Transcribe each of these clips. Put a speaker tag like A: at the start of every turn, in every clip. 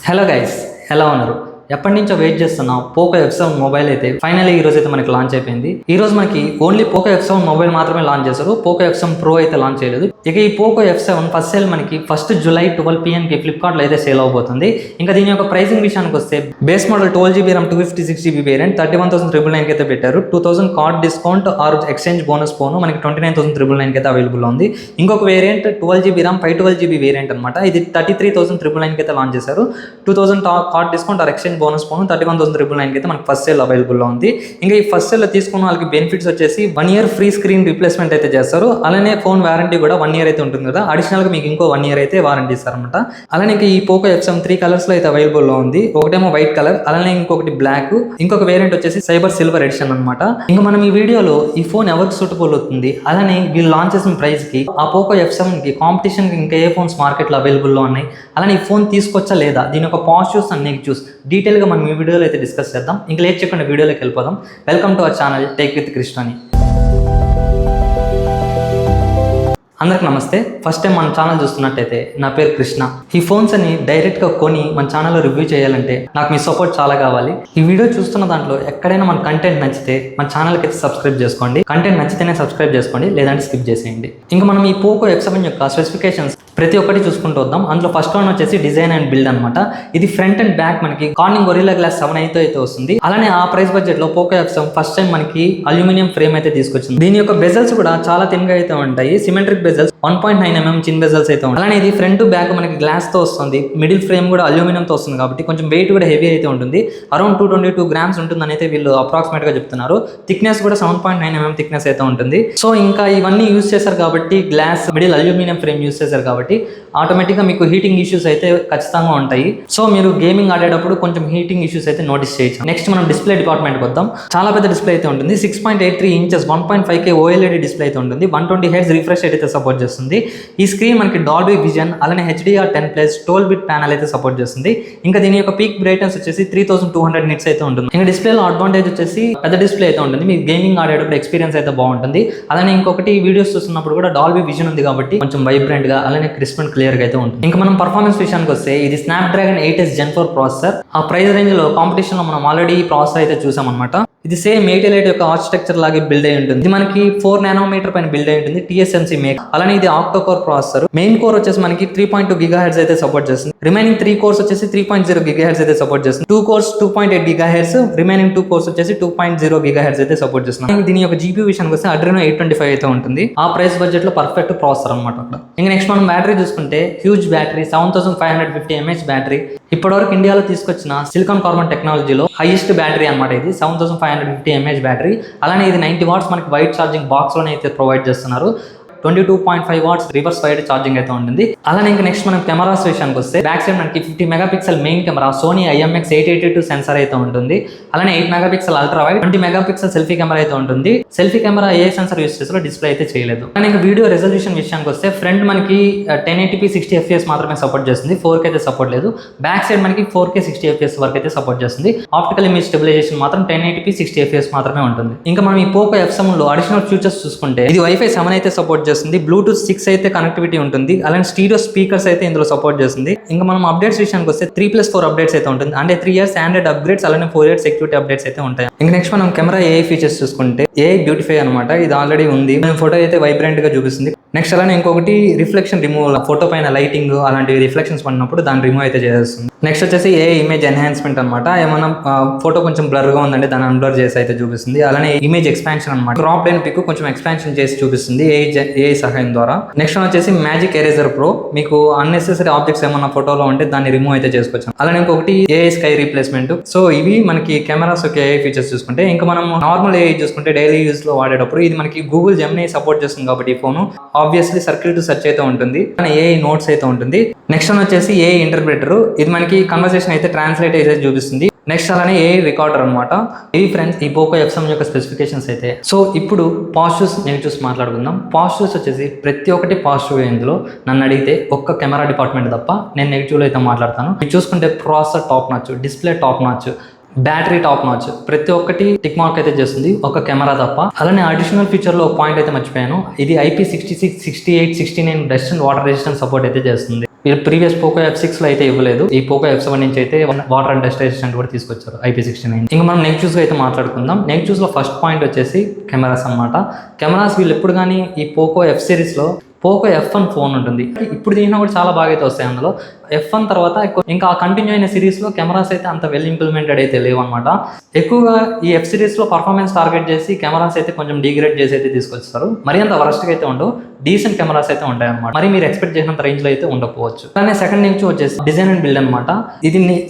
A: Hello guys, ఎలా ఉన్నారు? ఎప్పటి నుంచో వెయిట్ చేస్తున్నాం పోకో F7 మొబైల్ అయితే ఫైనల్లీ ఈ రోజు అయితే మనకి లాంచ్ అయిపోయింది. ఈ రోజు మనకి ఓన్లీ పోకో F7 మొబైల్ మాత్రమే లాంచ్ చేశారు. పోకో F7 Pro అయితే లాంచ్ చేయలేదు. ఇక ఈ పోకో F7 ఫస్ట్ సేల్ మనకి 1 జూలై 12 PM కి ఫ్లిప్కార్ట్ లో అయితే సేల్ అవబోతుంది. ఇంకా దీని యొక్క ప్రైసింగ్ విషయానికి వస్తే base model 12GB RAM 256GB variant 31,999 కి అయితే పెట్టారు. 2000 card discount or exchange bonus పోను మనకి 29,999 కి అయితే అవైలబుల్ ఉంది. ఇంకొక variant 12GB RAM 512GB variant అనమాట. ఇది 33,999 కి అయితే లాంచ్ చేశారు. 2000 card discount or exchange bonus పోను 31,999 కి అయితే మనకి ఫస్ట్ సేల్ అవైలబుల్ లో ఉంది. ఇంకా ఈ ఫస్ట్ సేల్ లో తీసుకున్న వాళ్ళకి బెనిఫిట్స్ వచ్చేసి 1 year ఫ్రీ స్క్రీన్ రీప్లేస్మెంట్ అయితే చేస్తారు. అలానే ఫోన్ వారంటీ కూడా 1 year అయితే ఉంటుంది కదా. అడిషనల్ గా మీకు ఇంకో 1 year అయితే వారంటీ ఇస్తారనమాట. అలానే ఇంకా ఈ పోకో F7 3 కలర్స్ లో అయితే అవైలబుల్ లో ఉంది. ఒకటేమో వైట్ కలర్, అలానే ఇంకొకటి బ్లాక్, ఇంకొక వేరియంట్ వచ్చేసి సైబర్ సిల్వర్ ఎడిషన్ అనమాట. ఇంకా మనం ఈ వీడియోలో ఈ ఫోన్ ఎవరికి సూటబుల్ అవుతుంది, అలానే వీళ్ళు లాంచ్ చేసిన ప్రైస్ కి ఆ పోకో F7 కి కాంపిటీషన్ కి ఇంకా ఏ ఫోన్స్ మార్కెట్ లో అవైలబుల్ లో ఉన్నాయి, అలానే ఈ ఫోన్ తీసుకొచ్చా లేదా, దీని యొక్క పాజిటివ్స్ అండ్ నెగిటివ్స్ డీటెయిల్ గా మనం ఈ వీడియోలో అయితే డిస్కస్ చేద్దాం. ఇంకా లేట్ చేయకుండా వీడియోలోకి వెళ్ళిపోదాం. Welcome to our channel tech with కృష్ణని. అందరికి నమస్తే. ఫస్ట్ టైం మన ఛానల్ చూస్తున్నట్టయితే నా పేరు కృష్ణ. ఈ ఫోన్స్ అని డైరెక్ట్గా కొని మన ఛానల్లో రివ్యూ చేయాలంటే నాకు మీ సపోర్ట్ చాలా కావాలి. ఈ వీడియో చూస్తున్న దాంట్లో ఎక్కడైనా మన కంటెంట్ నచ్చితే మన ఛానల్కి అయితే సబ్స్క్రైబ్ చేసుకోండి. కంటెంట్ నచ్చితేనే సబ్స్క్రైబ్ చేసుకోండి, లేదంటే స్కిప్ చేసేయండి. ఇంకా మనం ఈ పోకో F7 యొక్క స్పెసిఫికేషన్స్ ప్రతి ఒక్కటి చూసుకుంటూ వద్దాం. అందులో ఫస్ట్ వన్ వచ్చేసి డిజైన్ అండ్ బిల్డ్ అనమాట. ఇది ఫ్రంట్ అండ్ బ్యాక్ మనకి కార్నింగ్ గొరిల్లా గ్లాస్ 7 అయితే వస్తుంది. అలానే ఆ ప్రైస్ బడ్జెట్ లో పోకో F7 ఫస్ట్ టైం మనకి అల్యూమినియం ఫ్రేమ్ అయితే తీసుకొచ్చింది. దీని యొక్క బెజల్స్ కూడా చాలా థిన్ గా అయితే ఉంటాయి. సిమెట్రిక్ బెజల్స్ 1.9 mm చిన్ బెజల్స్ అయితే ఉంటాయి. అలానే ఇది ఫ్రంట్ బ్యాక్ మనకి గ్లాస్ తో వస్తుంది. మిడిల్ ఫ్రేమ్ కూడా అల్యూమినియం తో వస్తుంది కాబట్టి కొంచెం వెయిట్ కూడా హెవీ అయితే ఉంటుంది. అరౌండ్ 222 grams ఉంటుందని అయితే వీళ్ళు అప్రాక్సిమేట్ గా చెప్తున్నారు. థిక్నెస్ కూడా 7.9 mm థిక్నెస్ అయితే ఉంటుంది. సో ఇంకా ఇవన్నీ యూజ్ చేశారు కాబట్టి, glass middle aluminium frame use చేశారు కాబట్టి ఆటోమేటిక్ గా మీకు హీటింగ్ ఇష్యూస్ అయితే ఖచ్చితంగా ఉంటాయి. సో మీరు గేమింగ్ ఆడేటప్పుడు కొంచెం హీటింగ్ ఇష్యూస్ అయితే నోటీస్ చేయొచ్చు. నెక్స్ట్ మనం డిస్ప్లే డిపార్ట్మెంట్ వద్దాం. చాలా పెద్ద డిస్ప్లే అయితే ఉంటుంది. 6.83 inches 1.5K OLED డిస్ప్లే అయితే ఉంటుంది. 120 Hz రిఫ్రెష్ రేట్ అయితే సపోర్ట్ చేస్తుంది. ఈ స్క్రీన్ మనకి డాల్బీ విజన్, అలానే HDR10+ 12-bit ప్యానల్ అయితే సపోర్ట్ చేస్తుంది. ఇంకా దీని యొక్క పీక్ బ్రైట్నెస్ వచ్చేసి 3200 nits అయితే ఉంటుంది. ఇంకా డిస్ప్లేలో అడ్వాంటేజ్ వచ్చేసి పెద్ద డిస్ప్లే అయితే ఉంటుంది. మీ గేమింగ్ ఆడేటప్పుడు ఎక్స్పీరియన్స్ అయితే బాగుంటుంది. అలానే ఇంకొకటి వీడియోస్ చూస్తున్నప్పుడు కూడా డాల్బీ విజన్ ఉంది కాబట్టి కొంచెం వైబ్రెంట్ గా, అలానే క్రిస్ప్ అండ్ క్లియర్ గా అయితే ఉంటుంది. ఇంకా మనం పర్ఫార్మెన్స్ విషయానికి వస్తే ఇది స్నాప్డ్రాగన్ 8s Gen 4 ప్రాసెసర్. ఆ ప్రైస్ రేంజ్ లో కాంపిటీషన్ లో మనం ఆల్రెడీ ఈ ప్రాసెసర్ అయితే చూసాం అనమాట. ఇది సేమ్ 808 యొక్క ఆర్కిటెక్చర్ లాగే బిల్డ్ అయి ఉంటుంది. ఇది మనకి 4 nm పైన బిల్డ్ అయి ఉంటుంది. TSMC make. అలానే ఇది octo core processor. Main core వచ్చేసి మనకి 3.2 GHz అయితే సపోర్ట్ చేస్తుంది. రిమైనింగ్ 3 కోర్స్ వచ్చేసి 3.0 GHz అయితే సపోర్ట్ చేస్తుంది. 2 కోర్స్ 2.8 GHz, రిమైనింగ్ 2 కోర్స్ వచ్చేసి 2.0 GHz అయితే సపోర్ట్ చేస్తుంది. దీని యొక్క GPU విషయానికి వస్తే Adreno 825 అయితే ఉంటుంది. ఆ ప్రైస్ బడ్జెట్ లో పర్ఫెక్ట్ ప్రాసెసర్ అనమాట. ఇంకా నెక్స్ట్ మనం బ్యాటరీ చూసుకుంటే హ్యూజ్ బ్యాటరీ 7550 mAh బ్యాటరీ. ఇప్పటివరకు ఇండియాలో తీసుకొచ్చిన సిలికాన్ కార్బన్ టెక్నాలజీలో హైయెస్ట్ బ్యాటరీ అనమాట. ఇది 7550 mAh బ్యాటరీ. అలానే ఇది 90 watts మనకి వైట్ ఛార్జింగ్ బాక్స్ లోనే అయితే ప్రొవైడ్ చేస్తున్నారు. 22.5 watts రివర్స్ వైడ్ ఛార్జింగ్ అయితే ఉంటుంది. అలానే ఇంకా నెక్స్ట్ మనం కెమెరాస్ విషయానికి వస్తే బ్యాక్ సైడ్ మనకి 50 MP main camera Sony IMX882 sensor అయితే ఉంటుంది. అలానే 8 MP ultra wide, 20 MP selfie camera అయితే ఉంటుంది. సెల్ఫీ కెమెరా ఏ సెన్సార్ యూస్ చేస్తారో డిస్ప్లే అయితే చేయలేదు. అలానే ఇంకా వీడియో రెజల్యూషన్ విషయానికి వస్తే ఫ్రంట్ మనకి 1080p 60 fps మాత్రమే సపోర్ట్ చేస్తుంది. 4K అయితే సపోర్ట్ లేదు. బ్యాక్ సైడ్ మనకి 4K 60 fps వరకు అయితే సపోర్ట్ చేస్తుంది. ఆప్టికల్ ఇమేజ్ స్టెబిలైజేషన్ మాత్రం 1080p 60 fps మాత్రమే ఉంటుంది. ఇంకా మనం ఈ పోకో F7 లో అడిషనల్ ఫీచర్స్ చూసుకుంటే ఇది Wi-Fi 7 అయితే సపోర్ట్ చేస్తుంది. బ్లూటూత్ 6 అయితే కనెక్టివిటీ ఉంటుంది. అలానే స్టీరియో స్పీకర్స్ అయితే ఇందులో సపోర్ట్ చేస్తుంది. ఇంకా మనం అప్డేట్స్ విషయానికి వస్తే 3+4 అప్డేట్స్ అయితే ఉంటుంది. అంటే 3 years స్టాండర్డ్ అప్గ్రేడ్స్, అలానే 4 years సెక్యూరిటీ అప్డేట్స్ అయితే ఉంటాయి. ఇంకా నెక్స్ట్ మనం కెమెరా AI ఫీచర్స్ చూసుకుంటే AI బ్యూటిఫై అనమాట. ఇది ఆల్రెడీ ఉంది. ఫోటో అయితే వైబ్రెంట్ గా చూపిస్తుంది. నెక్స్ట్ అలానే ఇంకొకటి రిఫ్లెక్షన్ రిమూవల్, ఫోటో పైన లైటింగ్ అలాంటివి రిఫ్లెక్షన్స్ పడినప్పుడు దాన్ని రిమూవ్ అయితే చేస్తుంది. నెక్స్ట్ వచ్చేసి AI ఇమేజ్ ఎన్హాన్స్మెంట్ అనమాట. ఏమన్నా ఫోటో కొంచెం బ్లర్ గా ఉందంటే దాన్ని అన్బ్లర్ చేసి అయితే చూపిస్తుంది. అలానే ఇమేజ్ ఎక్స్పాన్షన్ అనమాట. క్రాప్ లైన్ పిక్ కొంచెం ఎక్స్పాన్షన్ చేసి చూపిస్తుంది AI సహాయం ద్వారా. నెక్స్ట్ వచ్చేసి మ్యాజిక్ ఎరేజర్ ప్రో. మీకు అన్నెసెసరీ ఆబ్జెక్ట్స్ ఏమన్నా ఫోటోలో ఉంటే దాన్ని రిమూవ్ అయితే చేసుకోవచ్చు. అలానే ఇంకొకటి AI స్కై రీప్లేస్మెంట్. సో ఇవి మనకి కెమెరాస్ యొక్క AI ఫీచర్స్ చూసుకుంటే, ఇంకా మనం నార్మల్ AI చూసుకుంటే డైలీ యూజ్ లో వాడేటప్పుడు ఇది మనకి గూగుల్ జెమినీ సపోర్ట్ చేస్తుంది కాబట్టి ఈ phone obviously circle to search అయితే ఉంటుంది. AI నోట్స్ అయితే ఉంటుంది. నెక్స్ట్ వచ్చేసి AI ఇంటర్ప్రిటర్. ఇది మనకి కన్వర్సేషన్ అయితే ట్రాన్స్లేట్ అయితే చూపిస్తుంది. నెక్స్ట్ అలానే AI రికార్డర్ అనమాట. ఇవి ఫ్రెండ్స్ ఈ పోకో F7 యొక్క స్పెసిఫికేషన్స్ అయితే. సో ఇప్పుడు పాజిటివ్స్ నెగిటివ్స్ మాట్లాడుకుందాం. పాజిటివ్స్ వచ్చేసి ప్రతి ఒక్కటి పాజిటివ్. ఇందులో నన్ను అడిగితే ఒక్క కెమెరా డిపార్ట్మెంట్ తప్ప నేను నెగిటివ్లో అయితే మాట్లాడతాను. ఇది చూసుకుంటే processor top notch, display top notch, battery top notch, ప్రతి ఒక్కటి టిక్ మార్క్ అయితే చేస్తుంది ఒక కెమెరా తప్ప. అలానే అడిషనల్ ఫీచర్ లో ఒక పాయింట్ అయితే మర్చిపోయాను. ఇది IP66, 68, 69 dust and water resistance support అయితే చేస్తుంది. వీళ్ళు ప్రీవియస్ పోకో F6లో అయితే ఇవ్వలేదు. ఈ పోకో F7 నుంచి అయితే వాటర్ అండ్ డస్ట్ రెసిస్టెంట్ కూడా తీసుకొచ్చారు IP69. ఇంకా మనం నెగిటివ్స్గా అయితే మాట్లాడుకుందాం. నెగిటివ్స్లో ఫస్ట్ పాయింట్ వచ్చేసి కెమెరాస్ అనమాట. కెమెరాస్ వీళ్ళు ఎప్పుడు కానీ ఈ పోకో F సిరీస్లో పోకో F1 ఫోన్ ఉంటుంది, ఇప్పుడు దీనిలో కూడా చాలా బాగా అయితే వస్తాయి. అందులో F1 తర్వాత ఇంకా కంటిన్యూ అయిన సిరీస్లో కెమెరాస్ అయితే అంత వెల్ ఇంప్లిమెంటెడ్ అయితే లేవు అనమాట. ఎక్కువగా ఈ F సిరీస్లో పర్ఫార్మెన్స్ టార్గెట్ చేసి కెమెరాస్ అయితే కొంచెం డిగ్రేడ్ చేసి అయితే తీసుకొస్తారు. మరి అంత వరస్ట్గా అయితే ఉండవు, డీసెంట్ కెమెరాస్ అయితే ఉంటాయి అనమాట. మరి మీరు ఎక్స్పెక్ట్ చేసినంత రేంజ్లో అయితే ఉండకపోవచ్చు. అలానే సెకండ్ నెగిటివ్ వచ్చేసి డిజైన్ అండ్ బిల్డ్ అనమాట.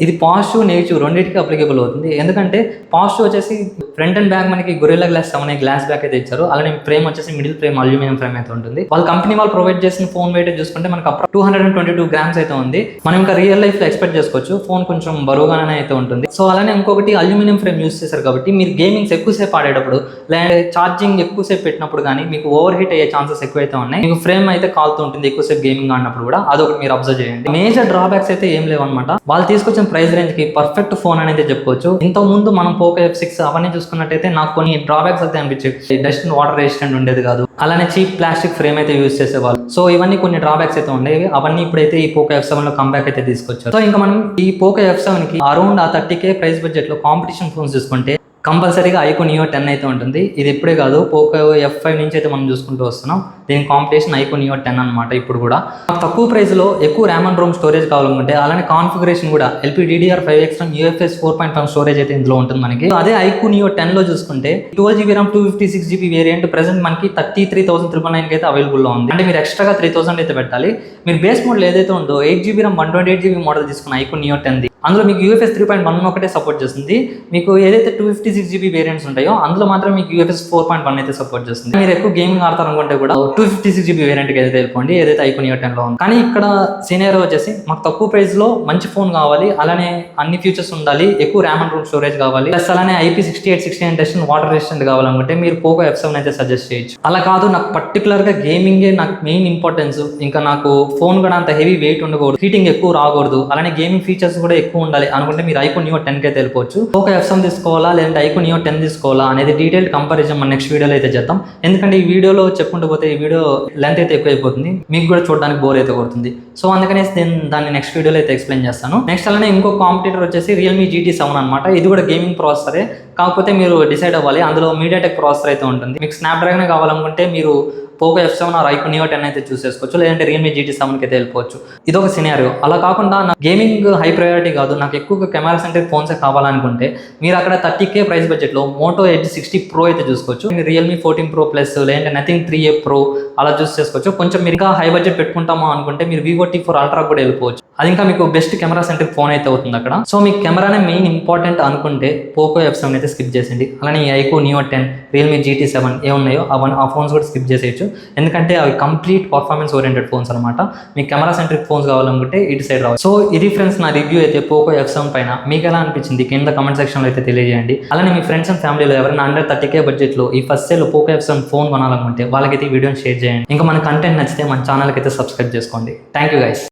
A: ఇది పాజిటివ్ నెగిటివ్ రెండింటికి అప్లికేబుల్ అవుతుంది. ఎందుకంటే పాజిటివ్ వచ్చేసి ఫ్రంట్ అండ్ బ్యాక్ మనకి గొరిల్లా గ్లాస్ 7 గ్లాస్ బ్యాక్ అయితే ఇచ్చారు. అలానే ఫ్రేమ్ వచ్చేసి మిడిల్ ఫ్రేమ్ అల్యూమినియం ఫ్రేమ్ అయితే ఉంటుంది. వాళ్ళ కంపెనీ వాళ్ళు ప్రొవైడ్ చేసిన ఫోన్ వెయిట్ చూసుకుంటే మనకు అప్పుడు 222 గ్రామ్స్ అయితే ఉంది. మనం ఇంకా రియల్ లైఫ్ లో ఎక్స్పెక్ట్ చేసుకోవచ్చు ఫోన్ కొంచెం బరువుగానే అయితే ఉంటుంది. సో అలానే ఇంకొకటి అల్యూమినియం ఫ్రేమ్ యూస్ చేశారు కాబట్టి మీరు గేమింగ్స్ ఎక్కువసేపు ఆడేటప్పుడు లేదంటే ఛార్జింగ్ ఎక్కువసేపు పెట్టినప్పుడు కానీ మీకు ఓవర్ హీట్ అయ్యే ఛాన్సెస్ ఎక్కువైతే ఉన్నాయి. మీకు ఫ్రేమ్ అయితే కాలుతూ ఉంటుంది ఎక్కువసేపు గేమింగ్ ఆడినప్పుడు కూడా, అదొకటి మీరు అబ్జర్వ్ చేయండి. మేజర్ డ్రాబ్యాక్స్ అయితే ఏం లేవు అనమాట. వాళ్ళు తీసుకొచ్చిన ప్రైస్ రేంజ్ కి పర్ఫెక్ట్ ఫోన్ అనేది చెప్పుకోవచ్చు. ఇంతకు ముందు మనం పోకో F6 అవన్నీ చూసుకున్నట్టయితే నాకు కొన్ని డ్రాబ్యాక్స్ అయితే అనిపించాయి. డస్ట్ వాటర్ రెసిస్టెంట్ ఉండేది కాదు, అలానే చీప్ ప్లాస్టిక్ ఫ్రేమ్ అయితే యూస్ చేసేవాళ్ళు. సో ఇవన్నీ కొన్ని డ్రాబ్యాక్స్ అయితే ఉండేవి. అవన్నీ ఇప్పుడైతే ఈ పోకో F7 లో కంబ్యాక్ అయితే తీసుకొచ్చారు. సో ఇంకా మనం ఈ పోకో F7 కి అరౌండ్ 30K ప్రైస్ బడ్జెట్ లో కాంపిటీషన్ ఫోన్స్ చూసుకుంటే కంపల్సరీగా ఐక్యూ నియో 10 అయితే ఉంటుంది. ఇది ఇప్పుడే కాదు, పోకో F5 నుంచి అయితే మనం చూసుకుంటూ వస్తున్నాం. దీని కాంపిటీషన్ ఐక్యూ నియో 10 అనమాట. ఇప్పుడు కూడా తక్కువ ప్రైస్లో ఎక్కువ ర్యామ్ అండ్ రోమ్ స్టోరేజ్ కావాలనుకుంటే అలానే కాన్ఫిగరేషన్ కూడా LPDDR5X UFS 4.5 స్టోరేజ్ అయితే ఇందులో ఉంటుంది మనకి. అదే ఐక్యూ నియో 10 లో చూసుకుంటే 12GB RAM 256GB variant present మనకి 33,999 అయితే అవైలబుల్లో ఉంది. అంటే మీరు ఎక్స్ట్రాగా 3000 అయితే పెట్టాలి. మీరు బేస్ మోడల్ ఏదైతే ఉందో 8GB RAM 128GB మోడల్ తీసుకున్న ఐక్యూ నియో 10 అందులో మీకు UFS 3.1 ఒకటే సపోర్ట్ చేస్తుంది. మీకు ఏదైతే 256GB వేరియంట్స్ ఉంటాయో అందులో మాత్రం మీకు UFS 4.1 అయితే సపోర్ట్ చేస్తుంది. మీరు ఎక్కువ గేమింగ్ ఆడతారు అనుకుంటే కూడా 256GB వేరియంట్కి అయితే వెళ్ళిపోండి, ఏదైతే ఐక్యూ నియో 10 లో ఉంది. కానీ ఇక్కడ సినారియో వచ్చేసి మాకు తక్కువ ప్రైస్ లో మంచి ఫోన్ కావాలి, అలానే అన్ని ఫీచర్స్ ఉండాలి, ఎక్కువ ర్యామ్ అండ్ రోమ్ స్టోరేజ్ కావాలి, ప్లస్ అలానే IP68 డస్ట్ వాటర్ రెసిస్టెంట్ కావాలనుకుంటే మీరు పోకో F7 అయితే సజెస్ట్ చేయొచ్చు. అలా కాదు నాకు పర్టికులర్ గా గేమింగే నాకు మెయిన్ ఇంపార్టెన్స్, ఇంకా నాకు ఫోన్ కూడా అంత హెవీ వెయిట్ ఉండకూడదు, హీటింగ్ ఎక్కువ రాకూడదు, అలానే గేమింగ్ ఫీచర్స్ కూడా ఎక్కువ ఉండాలి అనుకుంటే మీరు ఐక్యూ నియో 10 కి అయితే వెళ్ళిపోవచ్చు. పోకో F7 తీసుకోవాలా లేదంటే ఐక్యూ నియో 10 తీసుకోవాలా అనేది డీటెయిల్డ్ కంపారిజన్ మన నెక్స్ట్ వీడియోలో అయితే చేద్దాం. ఎందుకంటే ఈ వీడియోలో చెప్పుకుంటూ పోతే ఈ వీడియో లెంత్ అయితే ఎక్కువ అయిపోతుంది, మీకు కూడా చూడడానికి బోర్ అయితే కొడుతుంది. సో అందుకనే దాన్ని నెక్స్ట్ వీడియోలో అయితే ఎక్స్ప్లెయిన్ చేస్తాను. నెక్స్ట్ అలానే ఇంకో కాంపిటీటర్ వచ్చేసి రియల్మీ GT7 అనమాట. ఇది కూడా గేమింగ్ ప్రాసెసరే, కాకపోతే మీరు డిసైడ్ అవ్వాలి. అందులో మీడియాటెక్ ప్రాసెసర్ అయితే ఉంటుంది. మీకు స్నాప్డ్రాగన్ కావాలనుకుంటే మీరు Poco F7 are IQ neo 10 అయితే చూస్ చేసుకోవచ్చు, లేదంటే రియల్మీ GT7 కి అయితే వెళ్ళిపోవచ్చు. ఇదొక సినారియో. అలా కాకుండా నాకు గేమింగ్ హై ప్రయారిటీ కాదు, నాకు ఎక్కువగా కెమెరా సెంట్రిక్ ఫోన్స్ కావాలనుకుంటే మీరు అక్కడ 30K ప్రైస్ బడ్జెట్లో మోటో ఎడ్జ్ 60 Pro అయితే చూసుకోవచ్చు. రియల్మీ 14 Pro ప్లస్ లేదంటే నథింగ్ 3A Pro అలా చూస్ చేసుకోవచ్చు. కొంచెం మీరు ఇంకా హై బడ్జెట్ పెట్టుకుంటామో అనుకుంటే మీరు Vivo T4 Ultra కూడా వెళ్ళిపోవచ్చు. అది ఇంకా మీకు బెస్ట్ కెమెరా సెంట్రిక్ ఫోన్ అయితే అవుతుంది అక్కడ. సో మీకు కెమెరానే మెయిన్ ఇంపార్టెంట్ అనుకుంటే పోకో F7 అయితే స్కిప్ చేసేయండి. అలానే ఈ ఐక్యూ నియో 10 రియల్మీ GT7 ఏమున్నాయో ఆ ఫోన్స్ కూడా స్కిప్ చేసేయచ్చు. ఎందుకంటే అవి కంప్లీట్ పర్ఫార్మెన్స్ ఓరియంటెడ్ ఫోన్స్ అనమాట. మీకు కెమెరా సెంట్రిక్ ఫోన్స్ కావాలనుకుంటే ఇటు సైడ్ రావాలి. సో ఇది ఫ్రెండ్స్ నా రివ్యూ అయితే పోకో F7 పైన. మీకు ఎలా అనిపించింది కింద కమెంట్ సెక్షన్లో అయితే తెలియజేయండి. అలానే మీ ఫ్రెండ్స్ అండ్ ఫ్యామిలీలో ఎవరైనా అండర్ 30K బడ్జెట్లో ఈ first sale Poco F7 phone కొనాలనుకుంటే వాళ్ళకైతే ఈ వీడియోని షేర్ చేయండి. ఇంకా మన కంటెంట్ నచ్చితే మన ఛానల్కి అయితే సబ్స్క్రైబ్ చేసుకోండి. Thank you guys.